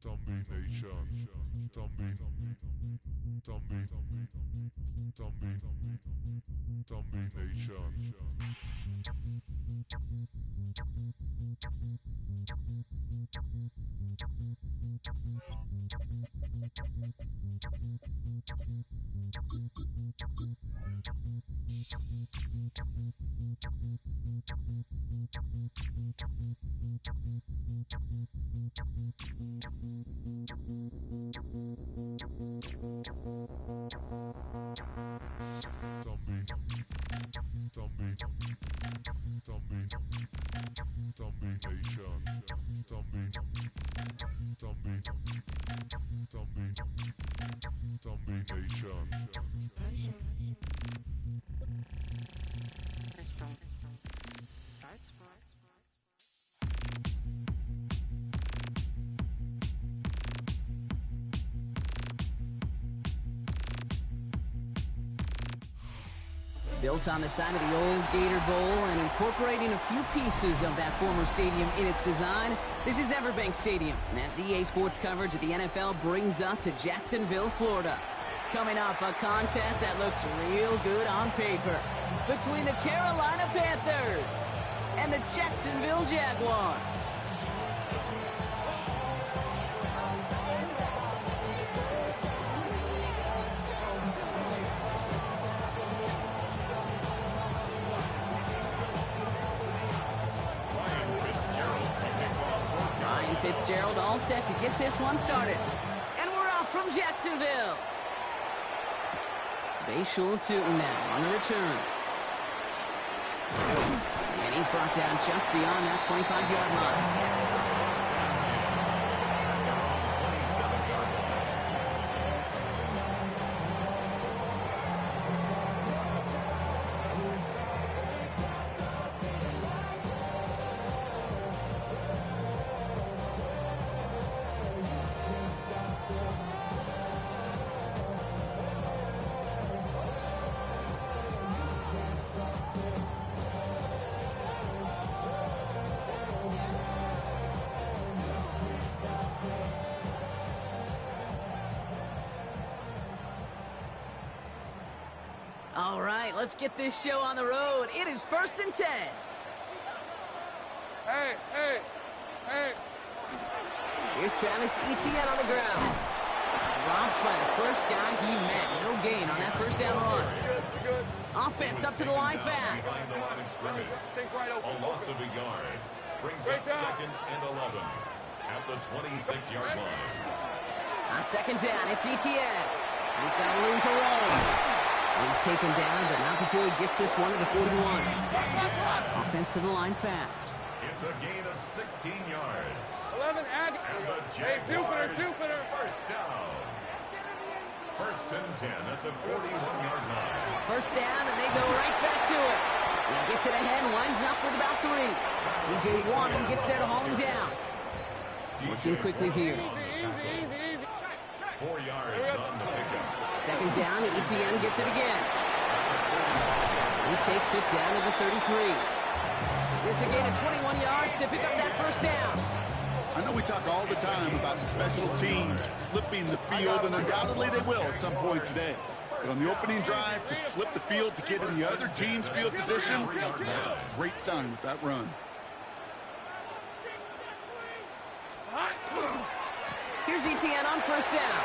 Zombie Nation. Zombie. Zombie. Zombie. Zombie Nation. Zombie. Zombie. Zombie. Zombie Nation. Zombie. Zombie. Zombie. Zombie Nation. Richtung Salzburg. Built on the side of the old Gator Bowl and incorporating a few pieces of that former stadium in its design, this is Everbank Stadium. And as EA Sports coverage of the NFL brings us to Jacksonville, Florida. Coming up, a contest that looks real good on paper between the Carolina Panthers and the Jacksonville Jaguars. Fitzgerald all set to get this one started. And we're off from Jacksonville. Bayshul Tootin now on the return. And he's brought down just beyond that 25-yard line. All right, let's get this show on the road. It is 1st and 10. Hey. Here's Travis Etienne on the ground. Dropped by the first guy he met. No gain on that first down run. Good. Offense up to the line fast. Behind the line of scrimmage. Think right A open. loss of a yard brings Break up down. 2nd and 11 at the 26-yard line. On 2nd down, it's Etienne. He's got room to roll. He's taken down, but not before he gets this one to the 41. Offense to the line fast. It's a gain of 16 yards. 11, add. And the Hey, Jaguars, Jupiter. first down. 1st and 10 at the 41-yard line. First down, and they go right back to it. He gets it ahead, winds up with about 3. DJ Wonnum gets there to haul him down. Working quickly here. Easy. 4 yards on the pickup. 2nd down, Etienne gets it again. He takes it down to the 33. It's a gain of 21 yards to pick up that first down. I know we talk all the time about special teams flipping the field, and undoubtedly they will at some point today. But on the opening drive, to flip the field to get in the other team's field position, that's a great sign with that run. Here's Etienne on first down.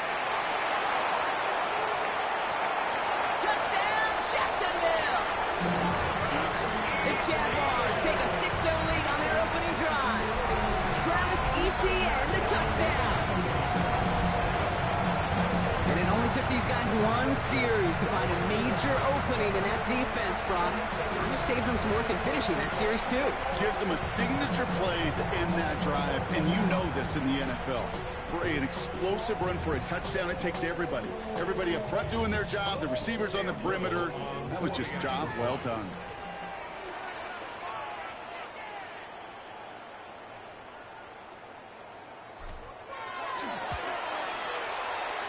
Touchdown, Jacksonville! The Jaguars take a 6-0 lead on their opening drive. Travis Etienne, the touchdown. And it only took these guys one series to find a major opening in that defense, Brock. Just saved them some work in finishing that series, too. Gives them a signature play to end that drive, and you know this in the NFL. For an explosive run for a touchdown, it takes everybody. Everybody up front doing their job, the receivers on the perimeter. That was just job well done.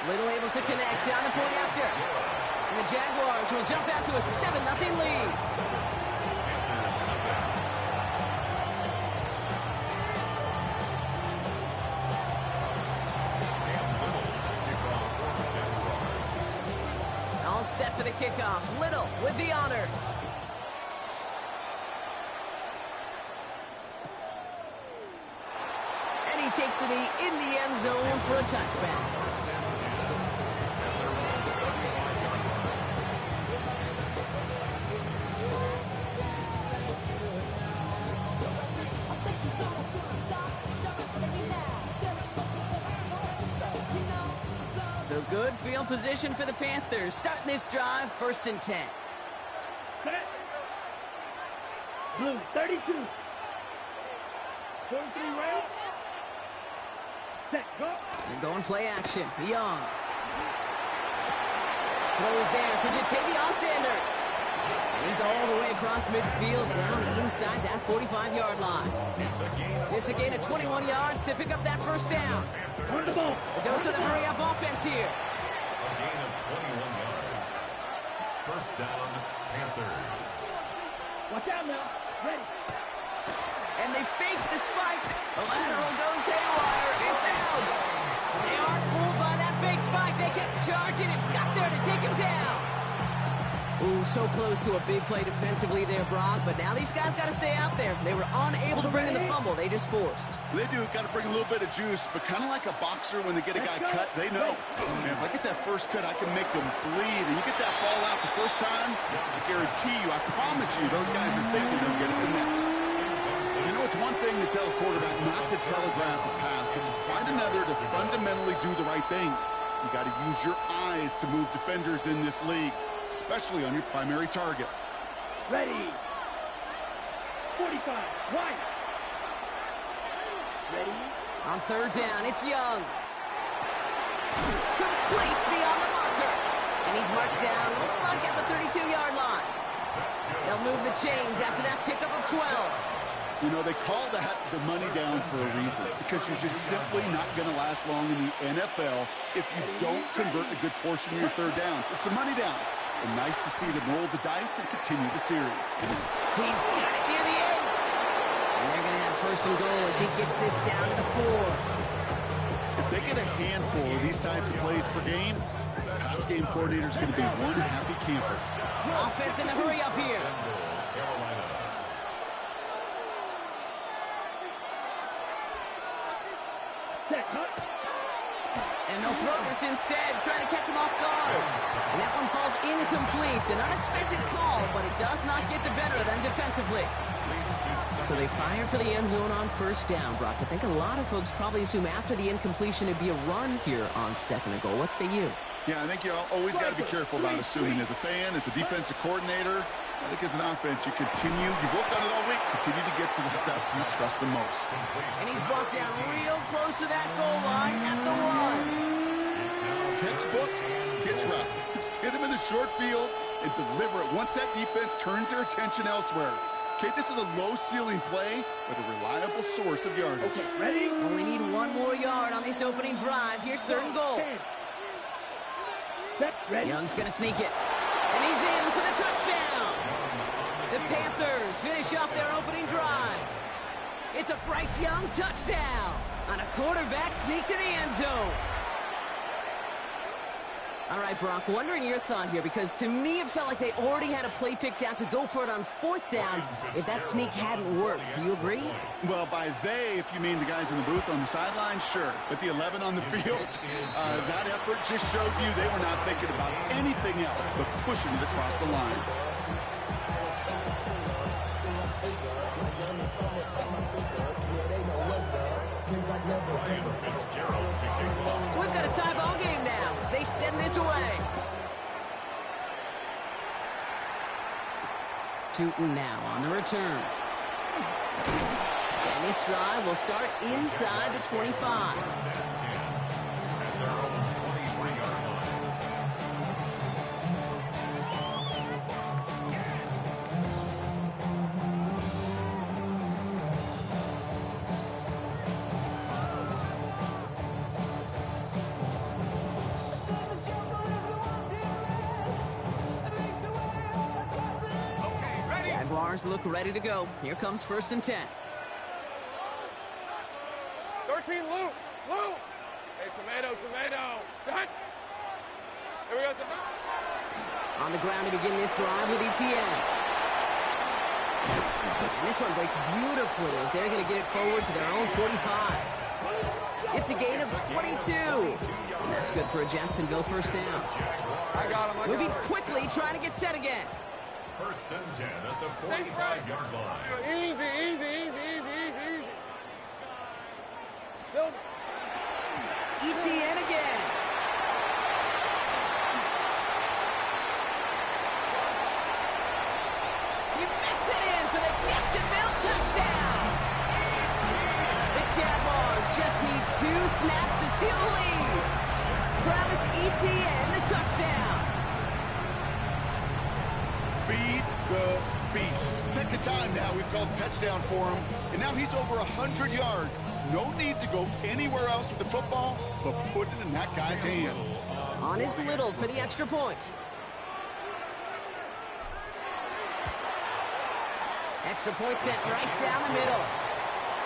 Little able to connect on the point after. And the Jaguars will jump out to a 7-0 lead. set for the kickoff. Little with the honors. And he takes it in the end zone for a touchback. So good field position for the Panthers. Starting this drive, 1st and 10. Set. Blue, 32. 43 round. Set, go. They're going play action. Young. Throws there for Jatavion Sanders. And he's all the way across midfield, down inside that 45-yard line. It's a gain of 21 yards to pick up that 1st down. Run the ball. A dose of the hurry-up offense here. A gain of 21 yards. 1st down, Panthers. Watch out now. Ready. And they fake the spike. The lateral goes haywire. It's out. They aren't fooled by that fake spike. They kept charging and got there to take him down. Ooh, so close to a big play defensively there, Brock. But now these guys got to stay out there. They were unable to bring in the fumble. They just forced. They do. Got to bring a little bit of juice, but kind of like a boxer when they get a guy cut, they know. Man, if I get that first cut, I can make them bleed. And you get that ball out the first time, I guarantee you, I promise you, those guys are thinking they'll get it the next. You know, it's one thing to tell a quarterback not to telegraph a pass. It's quite another to fundamentally do the right things. You got to use your eyes to move defenders in this league, especially on your primary target. Ready. 45. Wide. Ready. On 3rd down, it's Young. Complete beyond the marker. And he's marked down, looks like at the 32-yard line. They'll move the chains after that pickup of 12. You know, they call that the money down for a reason, because you're just simply not going to last long in the NFL if you don't convert a good portion of your 3rd downs. It's the money down. And nice to see them roll the dice and continue the series. He's got it near the 8. And they're going to have 1st and goal as he gets this down to the 4. If they get a handful of these types of plays per game, the pass game coordinator is going to be one happy camper. Offense in the hurry up here. Set, cut. And they'll throw this instead, trying to catch him off guard. And that one falls incomplete. An unexpected call, but it does not get the better of them defensively. So they fire for the end zone on 1st down, Brock. I think a lot of folks probably assume after the incompletion it'd be a run here on 2nd and goal. What say you? Yeah, I think you always got to be careful about assuming. As a fan, as a defensive coordinator, I think as an offense, you've worked on it all week, continue to get to the stuff you trust the most. And he's brought down real close to that goal line at the 1. Textbook hitch route. Just hit him in the short field and deliver it once that defense turns their attention elsewhere. Okay, this is a low-ceiling play, but a reliable source of yardage. Okay, ready? Only need 1 more yard on this opening drive. Here's 3rd and goal. Set, ready. Young's going to sneak it. And he's in for the touchdown. The Panthers finish off their opening drive. It's a Bryce Young touchdown on a quarterback sneak to the end zone. All right, Brock, wondering your thought here, because to me it felt like they already had a play picked out to go for it on 4th down if that sneak hadn't worked. Do you agree? Well, by they, if you mean the guys in the booth on the sideline, sure. But the 11 on the field, that effort just showed you they were not thinking about anything else but pushing it across the line. So we've got a tie ball game now as they send this away. Tootin now on the return. And this drive will start inside the 25. Jaguars look ready to go. Here comes 1st and 10. 13, Lou. Lou. Hey, tomato. Done. Here we go. On the ground to begin this drive with Etienne. And this one breaks beautifully as they're going to get it forward to their own 45. It's a gain of 22. And that's good for a Jacksonville first down. I got him. Moving quickly, trying to get set again. First and 10 at the 45-yard line. Easy, easy, easy, easy, easy, easy. Silver. Etienne again. He makes it in for the Jacksonville touchdown. The Jaguars just need 2 snaps to steal the lead. Travis Etienne, the touchdown. Feed the beast. Second time now we've called a touchdown for him, and now he's over 100 yards. No need to go anywhere else with the football, but put it in that guy's hands. On his Little for the extra point. Extra point sent right down the middle.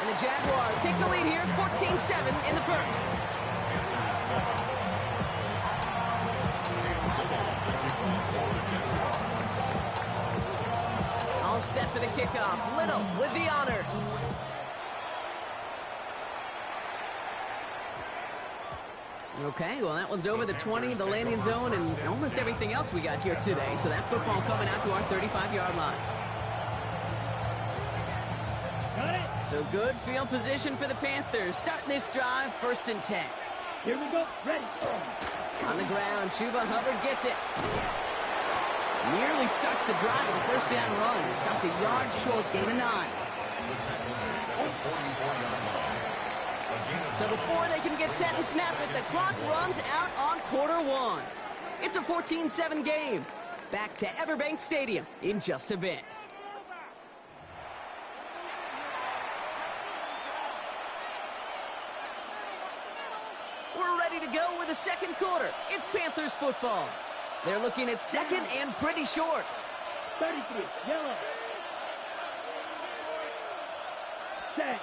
And the Jaguars take the lead here, 14-7 in the first. All set for the kickoff. Little with the honors. Okay, well, that one's over the 20, the landing zone, and almost everything else we got here today. So that football coming out to our 35-yard line. Got it. So good field position for the Panthers. Starting this drive, 1st and 10. Here we go. Ready. On the ground, Chuba Hubbard gets it. Nearly starts the drive with a first down run. Stopped a yard short, gain of 9. So before they can get set and snap it, the clock runs out on quarter 1. It's a 14-7 game. Back to Everbank Stadium in just a bit. We're ready to go with the second quarter. It's Panthers football. They're looking at second and pretty short. 33. Yellow. Set.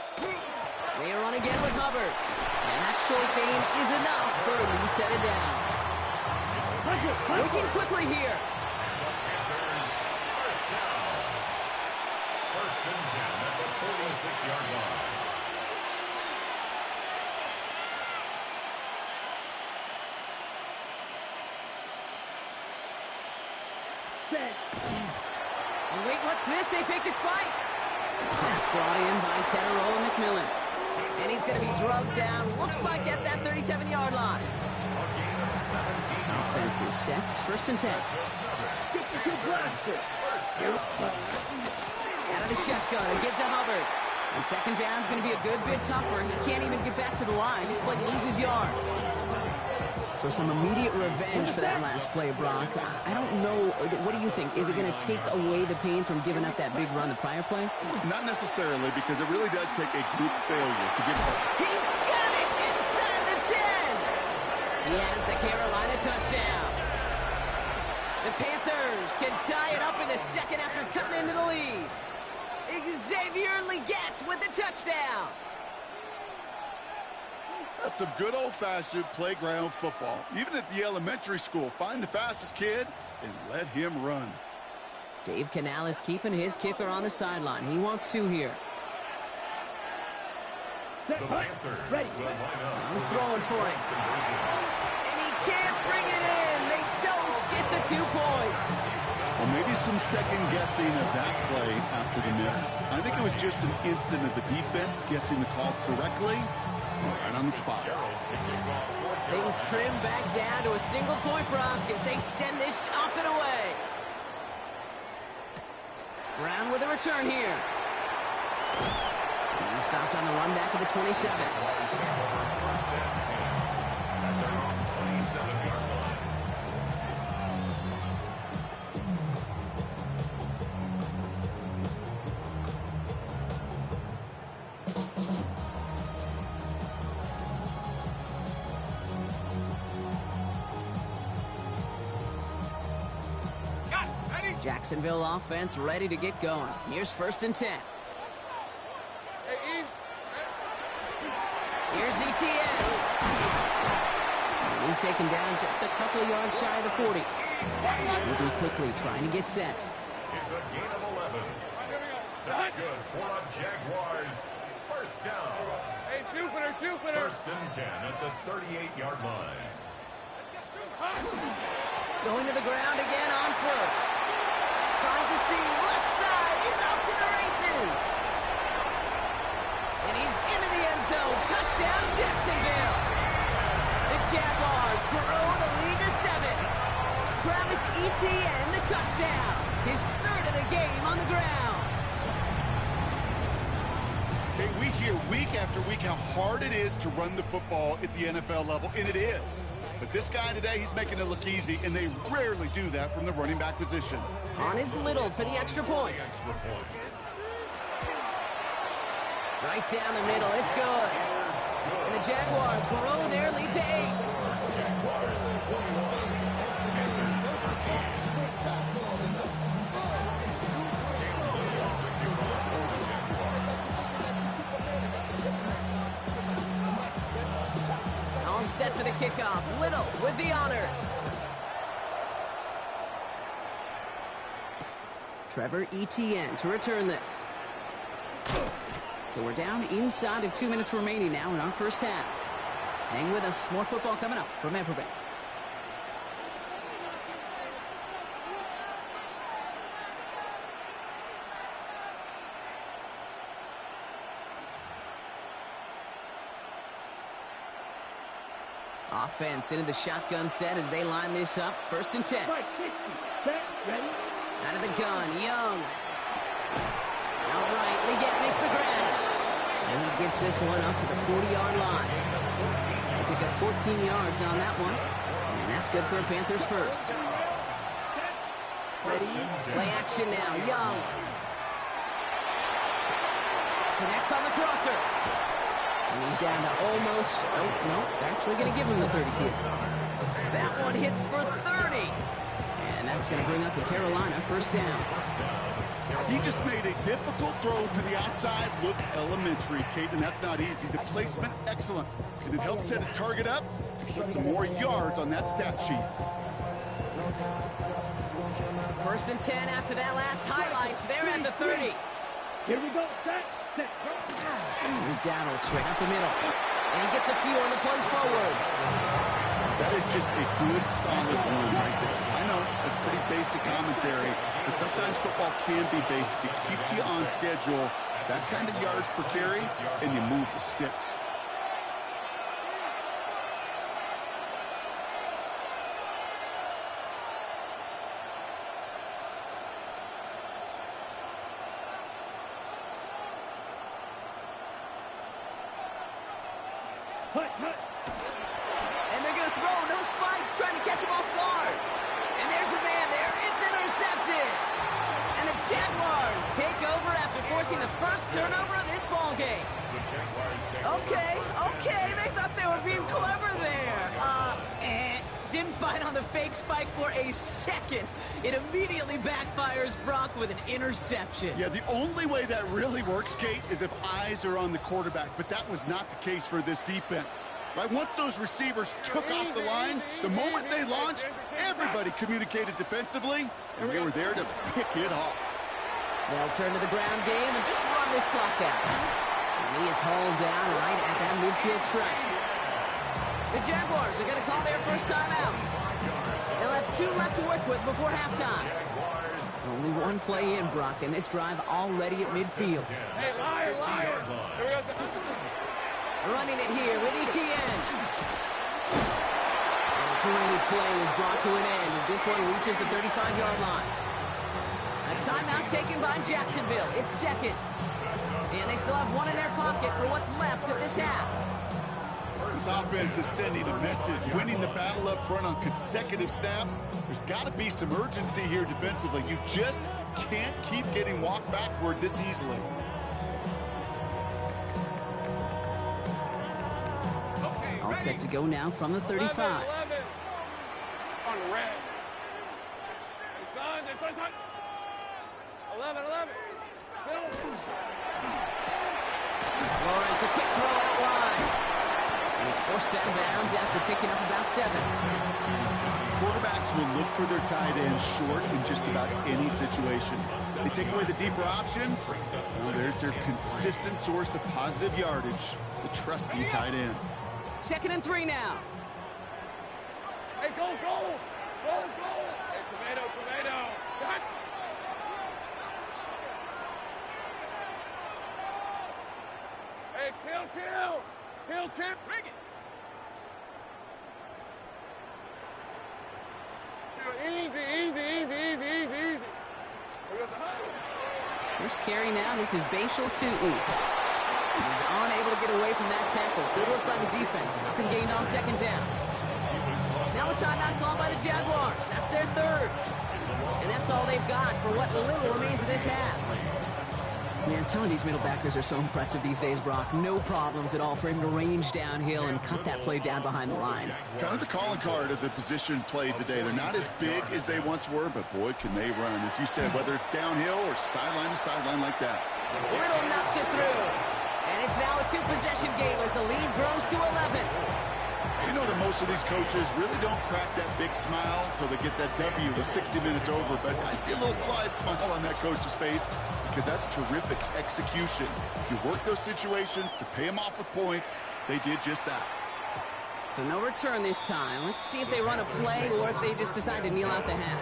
They run again with Hubbard. And that short gain is enough for a new set of downs. Working quickly here. Panthers first down. First and 10 at the 46-yard line. Set. And wait, what's this? They fake the spike. Pass brought in by Teteroa McMillan. And he's going to be drugged down, looks like at that 37-yard line. Offense is set, 1st and 10. 52 blasters. Out of the shotgun, and give to Hubbard. And second down is going to be a good bit tougher. He can't even get back to the line. This play loses yards. So some immediate revenge for that last play, Brock. I don't know. What do you think? Is it going to take away the pain from giving up that big run the prior play? Not necessarily, because it really does take a group failure to give up. He's got it inside the 10. He has the Carolina touchdown. The Panthers can tie it up in the second after cutting into the lead. Xavier Legette with the touchdown. That's some good old-fashioned playground football. Even at the elementary school, find the fastest kid and let him run. Dave Canales keeping his kicker on the sideline. He wants 2 here. Set. The Panthers Ready. will line up. I'm throwing for it. And he can't bring it in. They don't get the 2 points. Well, maybe some second-guessing of that play after the miss. I think it was just an instant of the defense guessing the call correctly. Right on the spot. Things trim back down to a single point, Brock, as they send this off and away. Brown with a return here. He's stopped on the run back of the 27. Jacksonville offense ready to get going. Here's 1st and 10. Hey, easy. Here's Etienne. And he's taken down just a couple of yards shy of the 40. Moving quickly, trying to get set. It's a gain of 11. That's good for a Jaguars first down. Hey, Jupiter. First and 10 at the 38-yard line. Going to the ground again on first. Finds a seam, left side, he's off to the races. And he's into the end zone. Touchdown, Jacksonville. The Jaguars grow the lead to 7. Travis Etienne, the touchdown. His third of the game on the ground. Okay, we hear week after week how hard it is to run the football at the NFL level, and it is. But this guy today, he's making it look easy, and they rarely do that from the running back position. On is Little for the extra point. Right down the middle, it's good. And the Jaguars grow their lead to 8. All set for the kickoff. Little with the honors. Trevor Etienne to return this. So we're down inside of 2 minutes remaining now in our first half. Hang with us. More football coming up from Everbank. Offense into the shotgun set as they line this up. First and 10. Fight 60. Set. Ready. Out of the gun, Young. Outright, Leggett makes the grab. And he gets this one up to the 40-yard line. They pick up 14 yards on that one. And that's good for a Panthers first. Play action now, Young. Connects on the crosser. And he's down to almost, oh, no, they're actually going to give him the 30 here. That one hits for 30. And that's going to bring up the Carolina first down. He just made a difficult throw to the outside look elementary, Kate, and that's not easy. The placement, excellent. And it helps set his target up to put some more yards on that stat sheet. First and 10 after that last highlights. They're at the 30. Here we go. Set. Set. Here's Dowdle straight up the middle. And he gets a few on the plunge forward. That is just a good, solid run right there. I know, it's pretty basic commentary, but sometimes football can be basic. It keeps you on schedule, that kind of yards per carry, and you move the sticks. Hut. And they're going to throw. No spike. Trying to catch him off guard. And there's a man there. It's intercepted. And the Jaguars take over after forcing the first turnover of this ball game. Okay. They thought they were being clever there. Didn't bite on the fake spike for a second. It immediately backfires Brock with an interception. Yeah, the only way that really works, Kate, is if eyes are on the quarterback, but that was not the case for this defense. Right, once those receivers took off the line, the moment they launched, everybody communicated defensively, and they were there to pick it off. They'll turn to the ground game and just run this clock out. And he is hauled down right at that midfield strike. The Jaguars are going to call their first timeout. They'll have 2 left to work with before halftime. Only one play in, Brock, and this drive already at midfield. Hey, liar. Here we go. Running it here with Etienne. And a great play is brought to an end as this one reaches the 35-yard line. A timeout taken by Jacksonville. It's second. And they still have one in their pocket for what's left of this half. This offense is sending a message, winning the battle up front on consecutive snaps. There's got to be some urgency here defensively. You just can't keep getting walked backward this easily. All set to go now from the 35. 11. On the red. Hey, son. 11. Lawrence, a quick throw out wide. And He's forced out of bounds after picking up about 7. Quarterbacks will look for their tight end short in just about any situation. They take away the deeper options. Well, there's their consistent source of positive yardage, the trusty tight end. 2nd and 3 now. Hey, go, go! Go, go! Hey, tomato, tomato! Cut! Hey, kill! Bring it! Easy. First carry now. This is Bashal Tootin. He's unable to get away from that tackle. Good work by the defense. Nothing gained on 2nd down. Now a timeout called by the Jaguars. That's their 3rd. And that's all they've got for what little remains of this half. Man, some of these middle backers are so impressive these days, Brock. No problems at all for him to range downhill and cut that play down behind the line. Kind of the calling card of the position played today. They're not as big as they once were, but boy, can they run. As you said, whether it's downhill or sideline to sideline like that. Little knocks it through. And it's now a 2-possession game as the lead grows to 11. You know that most of these coaches really don't crack that big smile until they get that W with 60 minutes over, but I see a little sly smile on that coach's face because that's terrific execution. You work those situations to pay them off with points. They did just that. So no return this time. Let's see if they run a play or if they just decide to kneel out the half.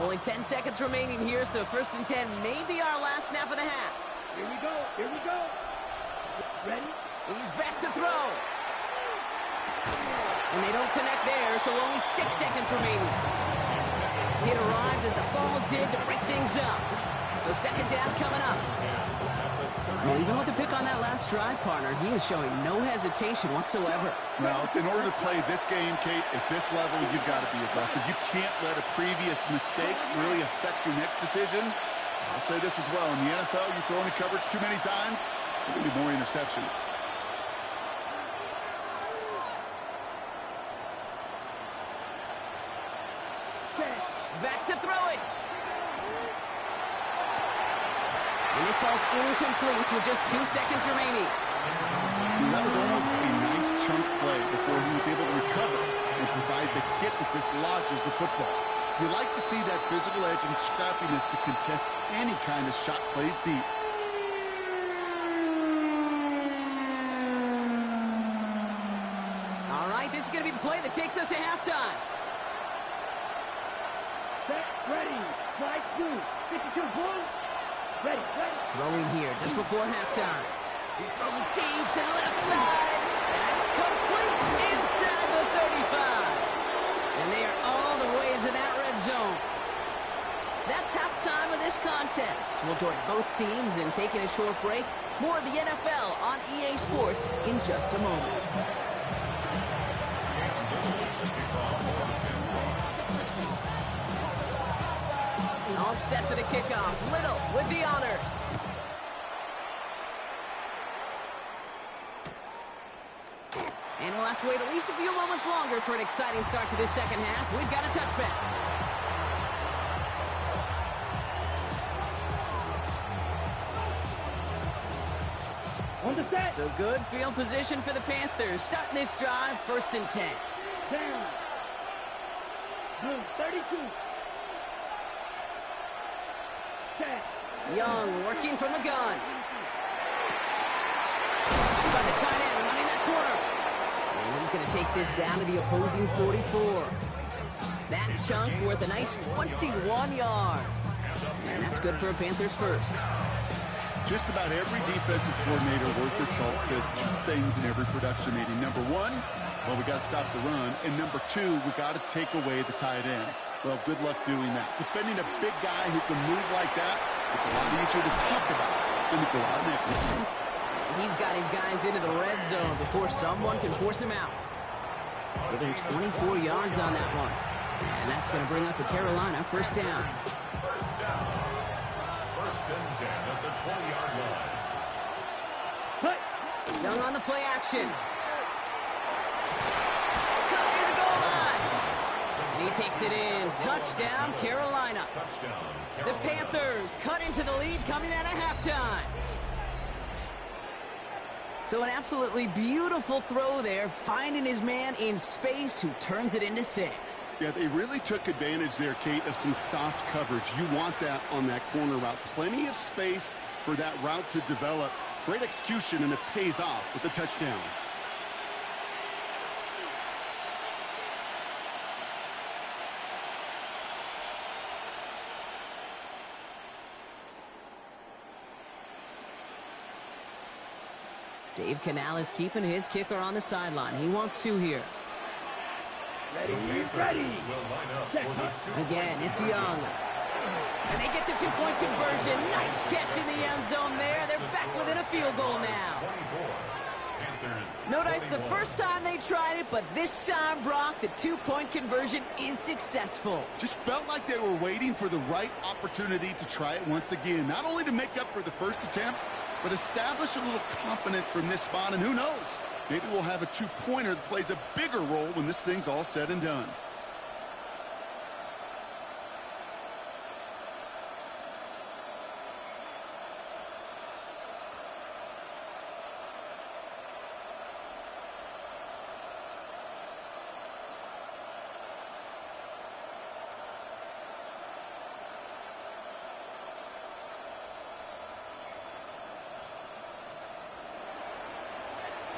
Only 10 seconds remaining here, so 1st and 10 may be our last snap of the half. Here we go. Ready? He's back to throw. And they don't connect there, so only 6 seconds remaining. It arrived as the ball did to break things up. So 2nd down coming up. Well, even with the pick on that last drive, partner, he was showing no hesitation whatsoever. Now, in order to play this game, Kate, at this level, you've got to be aggressive. You can't let a previous mistake really affect your next decision. I'll say this as well. In the NFL, you throw into coverage too many times, there will be more interceptions. Back to throw it. And this falls incomplete with just 2 seconds remaining. And that was almost a nice chunk play before he was able to recover and provide the hit that dislodges the football. You like to see that physical edge and scrappiness to contest any kind of shot plays deep. All right, this is going to be the play that takes us to halftime. Set, ready. Strike 2. 52 full. Ready. Throwing here just before halftime. He's throwing deep to the left side. That's complete inside the 35. And they are all the way into that red zone. That's halftime of this contest. We'll join both teams in taking a short break. More of the NFL on EA Sports in just a moment. All set for the kickoff. Little with the honors. And we'll have to wait at least a few moments longer for an exciting start to this 2nd half. We've got a touchback. On the set. So good field position for the Panthers. Starting this drive, 1st and 10. Down. Blue 32. Set. Young working from the gun. By the tight end, running that corner. And he's going to take this down to the opposing 44. That chunk worth a nice 21 yards. And that's good for a Panthers first. Just about every defensive coordinator worth his salt says 2 things in every production meeting. Number 1, well, we got to stop the run. And number 2, we got to take away the tight end. Well, good luck doing that. Defending a big guy who can move like that, it's a lot easier to talk about than to go out and execute. He's got his guys into the red zone before someone can force him out. Giving 24 yards on that one. And that's going to bring up a Carolina 1st down. First down. 1st and 10 at the 20-yard line. Young on the play action. Cutting takes it in. Touchdown, Carolina. Touchdown, The Carolina. Panthers cut into the lead coming out of halftime. So an absolutely beautiful throw there, finding his man in space who turns it into 6. Yeah, they really took advantage there, Kate, of some soft coverage. You want that on that corner route. Plenty of space for that route to develop. Great execution, and it pays off with the touchdown. Dave Canales keeping his kicker on the sideline. He wants 2 here. Ready, Panthers ready. will line up for the two-point Again, it's Young. And they get the 2-point conversion. Nice catch in the end zone there. They're back within a field goal now. 24. Panthers Notice the 21. first time they tried it, but this time, Brock, the 2-point conversion is successful. Just felt like they were waiting for the right opportunity to try it once again. Not only to make up for the first attempt, but establish a little confidence from this spot. And who knows, maybe we'll have a 2-pointer that plays a bigger role when this thing's all said and done.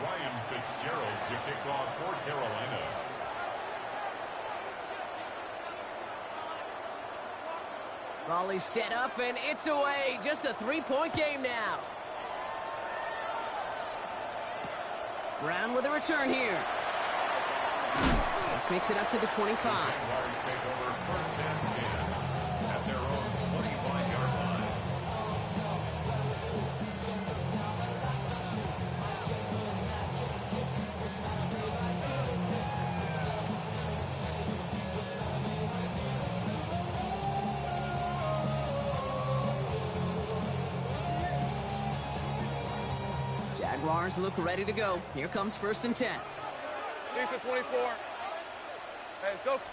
Ryan Fitzgerald to kick off for Carolina. Raleigh set up, and it's away. Just a 3-point game now. Brown with a return here. This makes it up to the 25. Jaguars take over first and 10 at their own 25-yard line. Jaguars look ready to go. Here comes first and 10. Lisa 24. Hey, Silks.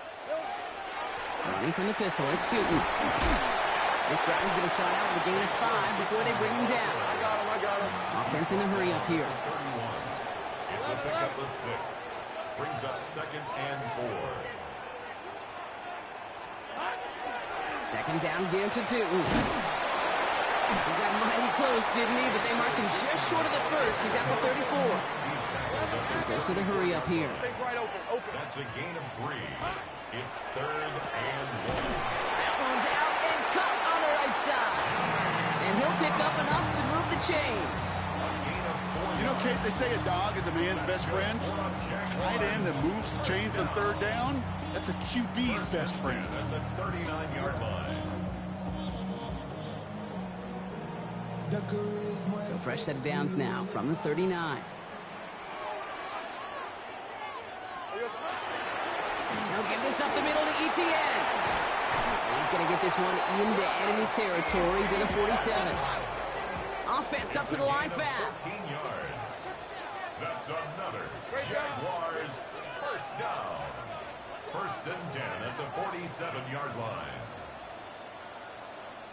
Running from the pistol, it's Tootin. This drive is going to start out with a gain of 5 before they bring him down. I got him. Offense in the hurry up here. 31. It's a pickup of 6. Brings up second and 4. Second down, give to Tootin. He got mighty close, didn't he? But they marked him just short of the first. He's at the 34. Goes to the hurry up here. Take right open. That's a gain of 3. It's third and 1. That one's out and cut on the right side. And he'll pick up enough to move the chains. You know, Kate, they say a dog is a man's best friend. Tight end that moves the chains on third down, that's a QB's best friend. At the 39-yard line. So fresh set of downs now from the 39. He'll give this up the middle to Etienne. He's going to get this one into enemy territory to the 47. Offense up to the line fast. 14 yards. That's another Jaguars first down. First and 10 at the 47-yard line.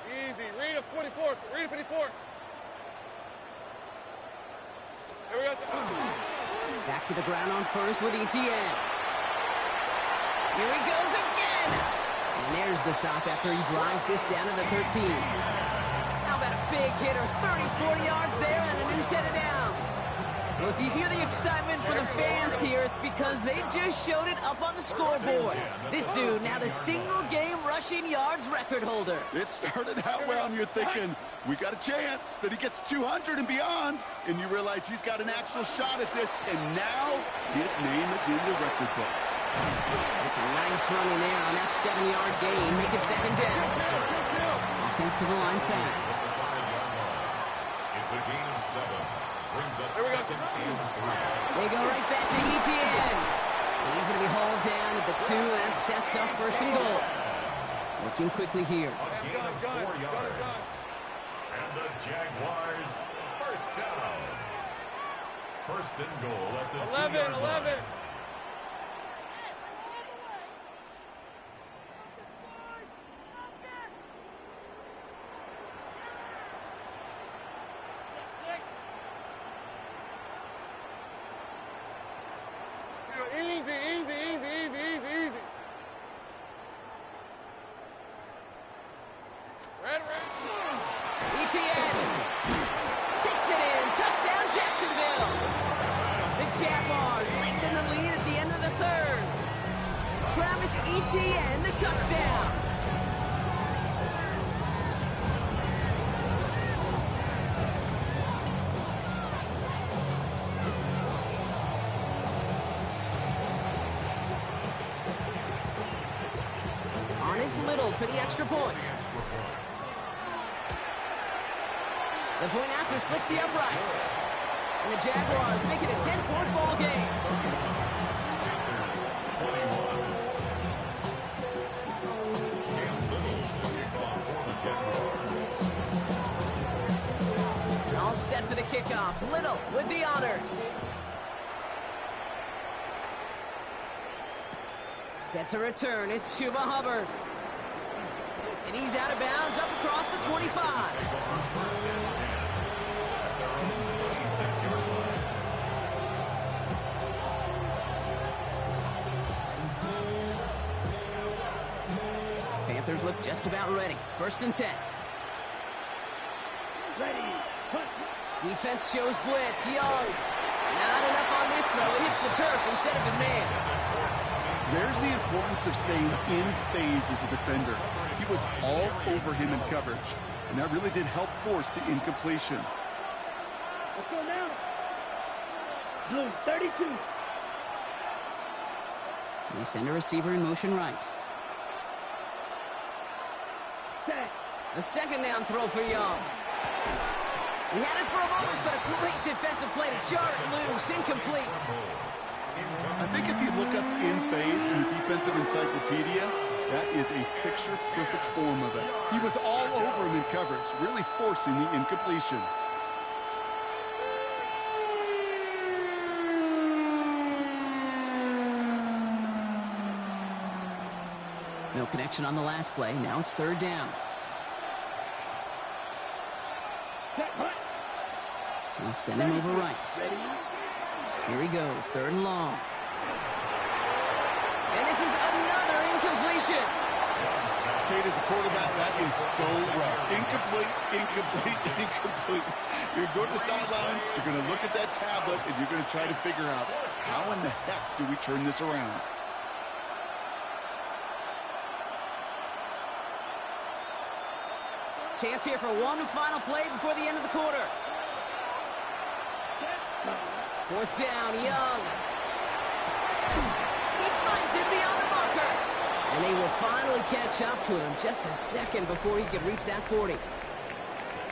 Easy. Read a 44. Read a 54. Here we go. Back to the ground on first with Etienne. Here he goes again. And there's the stop after he drives this down to the 13. How about a big hitter? 30, 40 yards there and a new set of downs. Well, if you hear the excitement for the fans here, it's because they just showed it up on the scoreboard. This dude, now the single-game rushing yards record holder. It started out well, and you're thinking, we got a chance that he gets 200 and beyond, and you realize he's got an actual shot at this, and now his name is in the record books. It's a nice run in there on that 7-yard gain. Make it second down. Offense to the line fast. It's a gain of 7. Brings up second and 3. They go right back to Etienne. And he's going to be hauled down at the 2. That sets up first and goal. Looking quickly here. A gain of 4 yards. And the Jaguars first down. First and goal at the 2-yard line. 11. Etienne. Takes it in. Touchdown, Jacksonville. The Jaguars lengthen the lead at the end of the third. Travis Etienne, the touchdown. On is Little for the extra point. The point after splits the uprights. And the Jaguars make it a 10-point ball game. All set for the kickoff. Little with the honors. Set to return. It's Chuba Hubbard. And he's out of bounds up across the 25. Panthers look just about ready. 1st and 10. Ready. Hunt. Defense shows blitz. Young. Not enough on this throw. It hits the turf instead of his man. There's the importance of staying in phase as a defender. He was all over him in coverage, and that really did help force the incompletion. Let's go now. Blue 32. They send a receiver in motion right. Set. A 2nd down throw for Young. He had it for a moment, but a great defensive play to jar it loose. Incomplete. I think if you look up in phase in the defensive encyclopedia, that is a picture-perfect form of it. He was all over him in coverage, really forcing the incompletion. No connection on the last play. Now it's 3rd down. Set. Hunt. He'll send him over right. Ready. Here he goes, 3rd and long. And this is another incompletion. Kate, as a quarterback, that is so rough. Incomplete, incomplete, incomplete. You're going to go to the sidelines, you're going to look at that tablet, and you're going to try to figure out, how in the heck do we turn this around? Chance here for one final play before the end of the quarter. 4th down, Young. He finds him beyond the marker. And they will finally catch up to him just a second before he could reach that 40.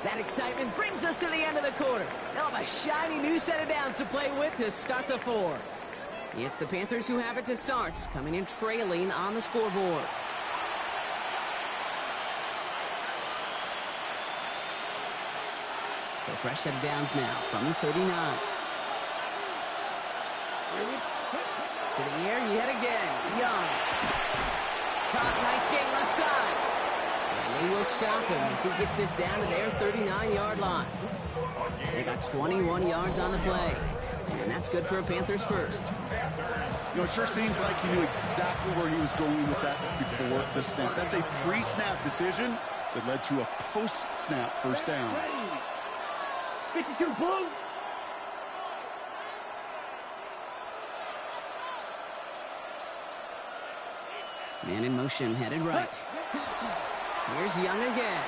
That excitement brings us to the end of the quarter. They'll have a shiny new set of downs to play with to start the 4. It's the Panthers who have it to start, coming in trailing on the scoreboard. So fresh set of downs now from the 39. To the air yet again. Young. Caught. Nice game left side. And they will stop him as he gets this down to their 39-yard line. They got 21 yards on the play. And that's good for a Panthers first. You know, it sure seems like he knew exactly where he was going with that before the snap. That's a pre-snap decision that led to a post-snap 1st down. 52 Blue. Man in motion, headed right. Here's Young again.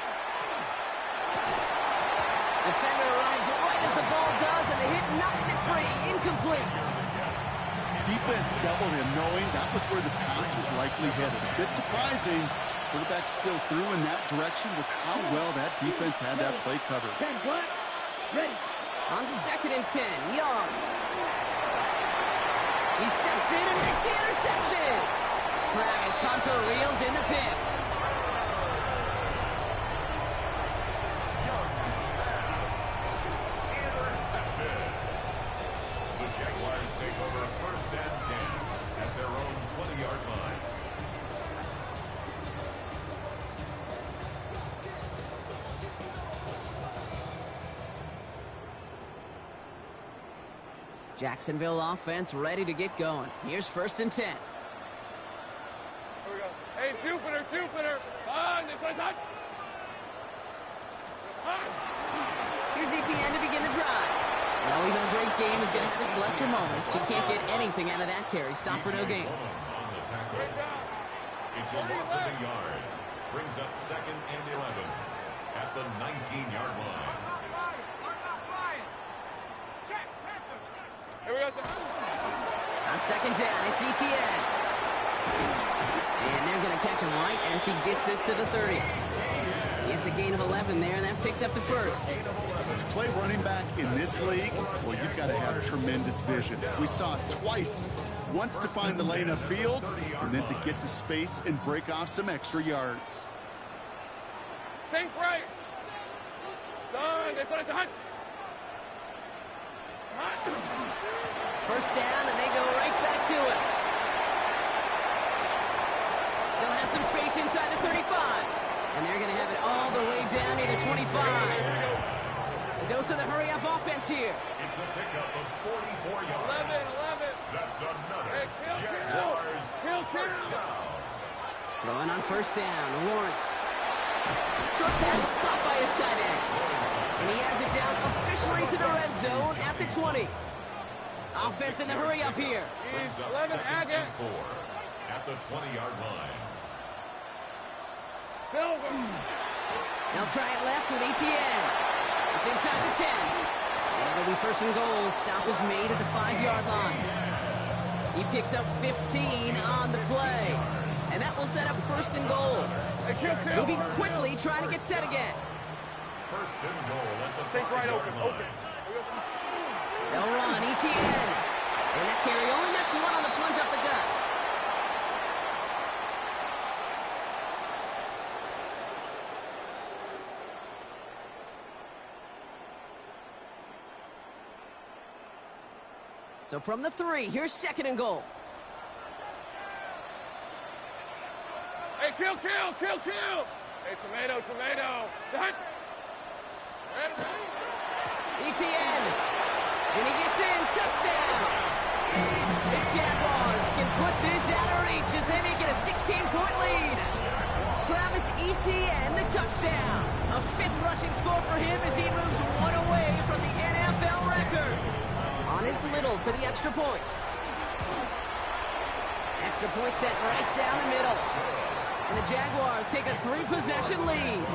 Defender arrives right as the ball does, and the hit knocks it free. Incomplete. Defense doubled him, knowing that was where the pass was likely headed. A bit surprising. Quarterback still threw in that direction with how well that defense had that play covered. 10 black. Ready. On 2nd and 10, Young. He steps in and makes the interception. Travis Hunter reels in the pick. Intercepted. The Jaguars take over 1st and 10 at their own 20-yard line. Jacksonville offense ready to get going. Here's 1st and 10. Here we go. Hey, Jupiter, Jupiter. On, this is hot. Here's ETN to begin the drive. Well, even a great game is going to have its lesser moments. You can't get anything out of that carry. Stop for no gain. It's a loss of a yard. Brings up 2nd and 11 at the 19-yard line. Here we go, sir. On 2nd down, it's ETN. And they're going to catch him right as he gets this to the 30. It's a gain of 11 there, and that picks up the first. To play running back in this league, well, you've got to have tremendous vision. We saw it twice. Once to find the lane upfield, and then to get to space and break off some extra yards. Sink right. Son, this one is a hunt. First down, and they go right back to it. Still has some space inside the 35. And they're going to have it all the way down near the 25. A dose of the hurry-up offense here. It's a pickup of 44 yards. 11. That's another Hey, Jaguars first down. Throwing on first down, Lawrence. Short pass caught by his tight end. And he has it down officially to the red zone at the 20. Offense in the hurry-up here. Brings up 11 2nd and 4 at the 20-yard line. Silver. They'll try it left with ETN. It's inside the 10. And it'll be first and goal. Stop is made at the 5-yard line. He picks up 15 on the play. And that will set up first and goal. Moving quickly, trying to get set again. First and goal at the Take right 5-yard open. line. They'll run, ETN. And that carry only nets one on the plunge up the gut. So from the 3, here's 2nd and goal. Hey, kill. Hey, tomato. Hunt. ETN. And he gets in. Touchdown. The Jaguars can put this out of reach as they make it a 16-point lead. Travis Etienne, the touchdown. A 5th rushing score for him as he moves one away from the NFL record. On his Little for the extra point. Extra point set right down the middle. And the Jaguars take a 3-possession lead.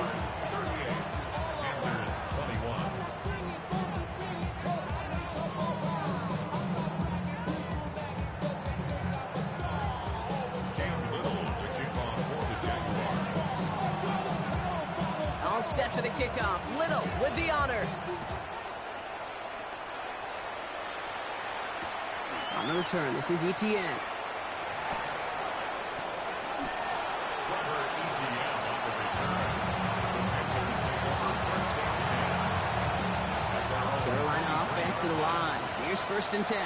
All set for the kickoff. Little with the honors. On the return, this is ETN. Carolina offense to the line. Here's 1st and 10.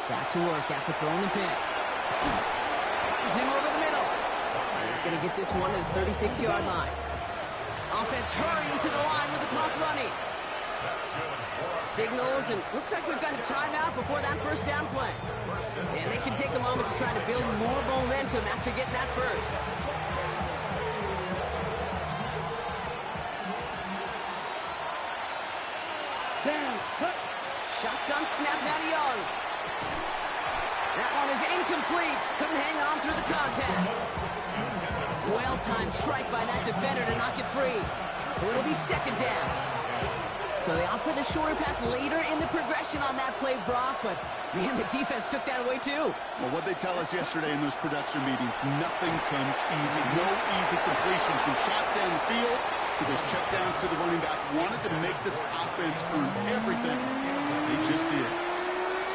Back to work after throwing the pick. He's in over the middle. And he's going to get this one to the 36-yard line. Offense hurrying to the line with the clock running. Signals, and looks like we've got a timeout before that first down play. And they can take a moment to try to build more momentum after getting that first. Shotgun snap now to Young. That one is incomplete. Couldn't hang on through the contact. Well-timed strike by that defender to knock it free. So it'll be 2nd down. So they opt for the shorter pass later in the progression on that play, Brock, but man, the defense took that away too. Well, what they tell us yesterday in those production meetings, nothing comes easy. No easy completions from shots down the field to those checkdowns to the running back. Wanted to make this offense earn everything. They just did.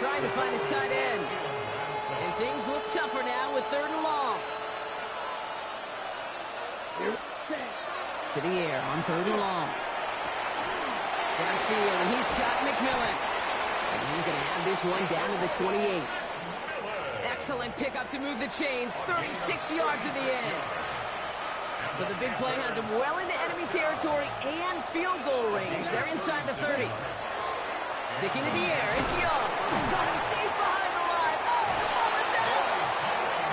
Trying to find his tight end. And things look tougher now with 3rd and long. To the air on 3rd and long. Downfield, and he's got McMillan. And he's going to have this one down to the 28. Excellent pickup to move the chains. 36 yards in the end. So the big play has him well into enemy territory and field goal range. They're inside the 30. Sticking to the air, it's Young. Got him deep behind the line. Oh, the ball is out!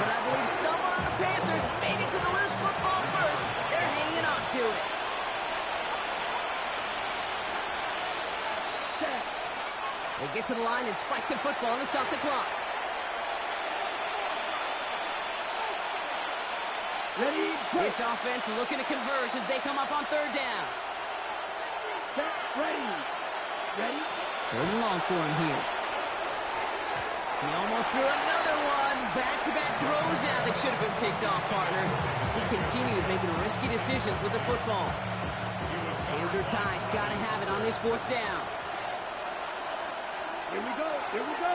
But I believe Someone on the Panthers made it to the loose football first. They're hanging on to it. They get to the line and spike the football to stop the clock. Ready, play. This offense looking to convert as they come up on third down. Set, ready. Ready? Third and long for him here. He almost threw another one. Back-to-back throws now that should have been picked off, partner. As he continues making risky decisions with the football. Hands are tied. Got to have it on this fourth down. Here we go. Here we go.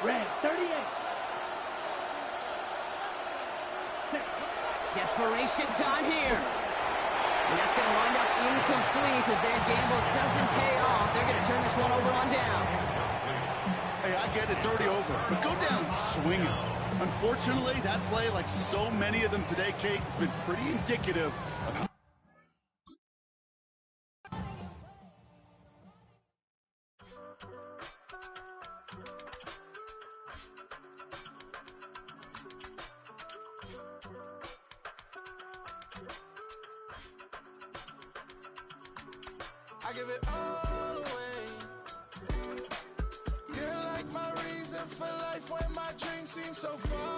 Red, 38. Desperation time here. And that's going to wind up incomplete as that gamble doesn't pay off. They're going to turn this one over on downs. Hey, I get it's already over, but go down swinging. Unfortunately, that play, like so many of them today, Kate, has been pretty indicative of how I give it all away. You're like my reason for life when my dreams seem so far